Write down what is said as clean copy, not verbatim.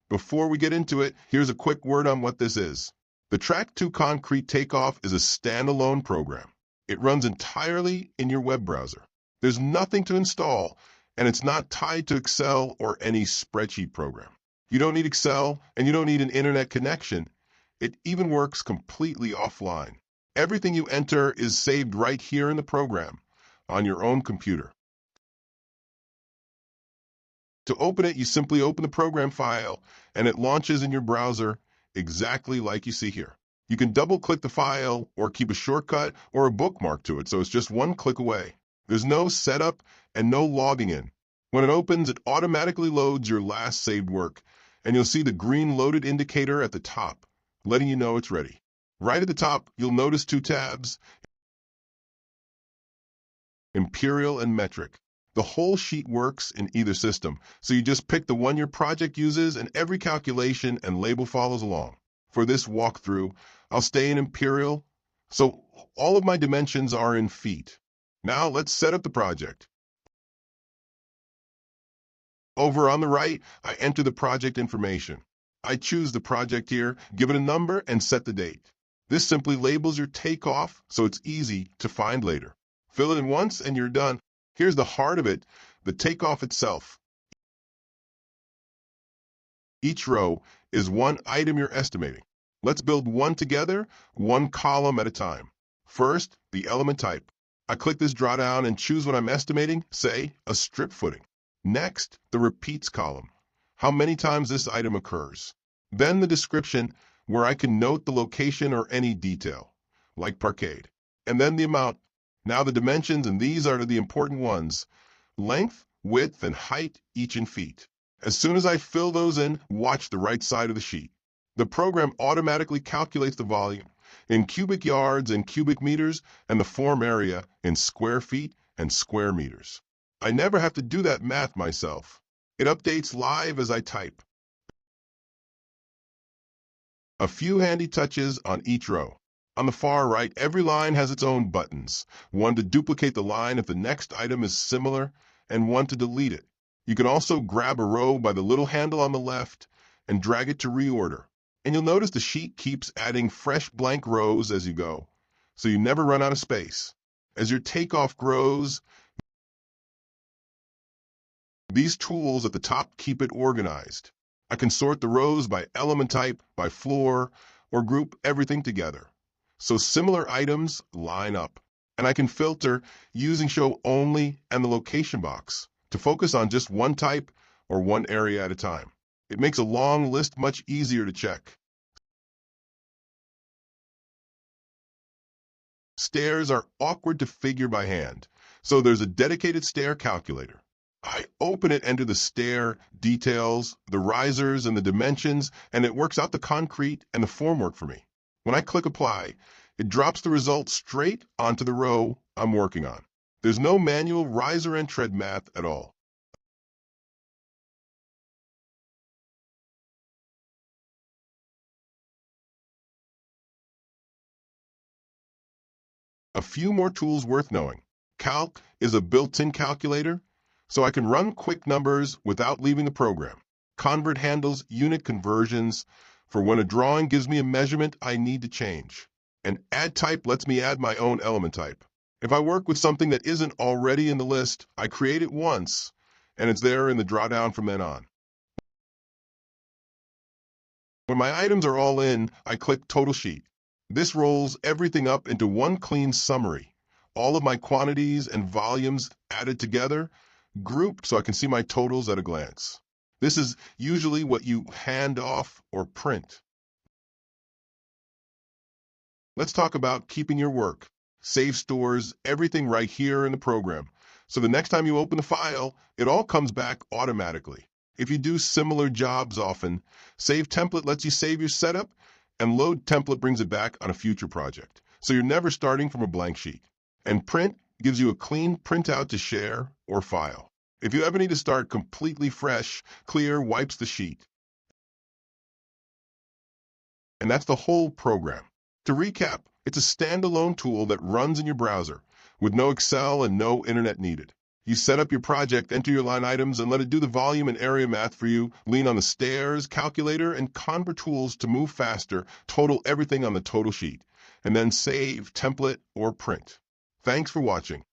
Before we get into it, here's a quick word on what this is. The Track 2 Concrete Takeoff is a standalone program. It runs entirely in your web browser. There's nothing to install, and it's not tied to Excel or any spreadsheet program. You don't need Excel, and you don't need an internet connection. It even works completely offline. Everything you enter is saved right here in the program, on your own computer. To open it, you simply open the program file, and it launches in your browser exactly like you see here. You can double-click the file or keep a shortcut or a bookmark to it, so it's just one click away. There's no setup and no logging in. When it opens, it automatically loads your last saved work, and you'll see the green loaded indicator at the top, letting you know it's ready. Right at the top, you'll notice two tabs, Imperial and Metric. The whole sheet works in either system, so you just pick the one your project uses and every calculation and label follows along. For this walkthrough, I'll stay in Imperial, so all of my dimensions are in feet. Now let's set up the project. Over on the right, I enter the project information. I choose the project here, give it a number, and set the date. This simply labels your takeoff, so it's easy to find later. Fill it in once and you're done. Here's the heart of it, the takeoff itself. Each row is one item you're estimating. Let's build one together, one column at a time. First, the element type. I click this drawdown and choose what I'm estimating, say, a strip footing. Next, the repeats column, how many times this item occurs. Then the description, where I can note the location or any detail, like parquet. And then the amount. Now the dimensions, and these are the important ones. Length, width, and height, each in feet. As soon as I fill those in, watch the right side of the sheet. The program automatically calculates the volume in cubic yards and cubic meters, and the form area in square feet and square meters. I never have to do that math myself. It updates live as I type. A few handy touches on each row. On the far right, every line has its own buttons. One to duplicate the line if the next item is similar, and one to delete it. You can also grab a row by the little handle on the left and drag it to reorder. And you'll notice the sheet keeps adding fresh blank rows as you go, so you never run out of space. As your takeoff grows, these tools at the top keep it organized. I can sort the rows by element type, by floor, or group everything together, so similar items line up. And I can filter using Show Only and the location box to focus on just one type or one area at a time. It makes a long list much easier to check. Stairs are awkward to figure by hand, so there's a dedicated stair calculator. I open it, enter the stair details, the risers, and the dimensions, and it works out the concrete and the formwork for me. When I click Apply, it drops the result straight onto the row I'm working on. There's no manual riser and tread math at all. A few more tools worth knowing. Calc is a built-in calculator, so I can run quick numbers without leaving the program. Convert handles unit conversions for when a drawing gives me a measurement I need to change. And Add Type lets me add my own element type. If I work with something that isn't already in the list, I create it once, and it's there in the drawdown from then on. When my items are all in, I click Total Sheet. This rolls everything up into one clean summary. All of my quantities and volumes added together, grouped so I can see my totals at a glance. This is usually what you hand off or print. Let's talk about keeping your work. Save stores everything right here in the program, so the next time you open the file, it all comes back automatically. If you do similar jobs often, Save Template lets you save your setup, and Load Template brings it back on a future project, so you're never starting from a blank sheet. And Print gives you a clean printout to share or file. If you ever need to start completely fresh, Clear wipes the sheet. And that's the whole program. To recap, it's a standalone tool that runs in your browser, with no Excel and no internet needed. You set up your project, enter your line items, and let it do the volume and area math for you. Lean on the stairs, calculator, and convert tools to move faster. Total everything on the total sheet. And then save, template, or print. Thanks for watching.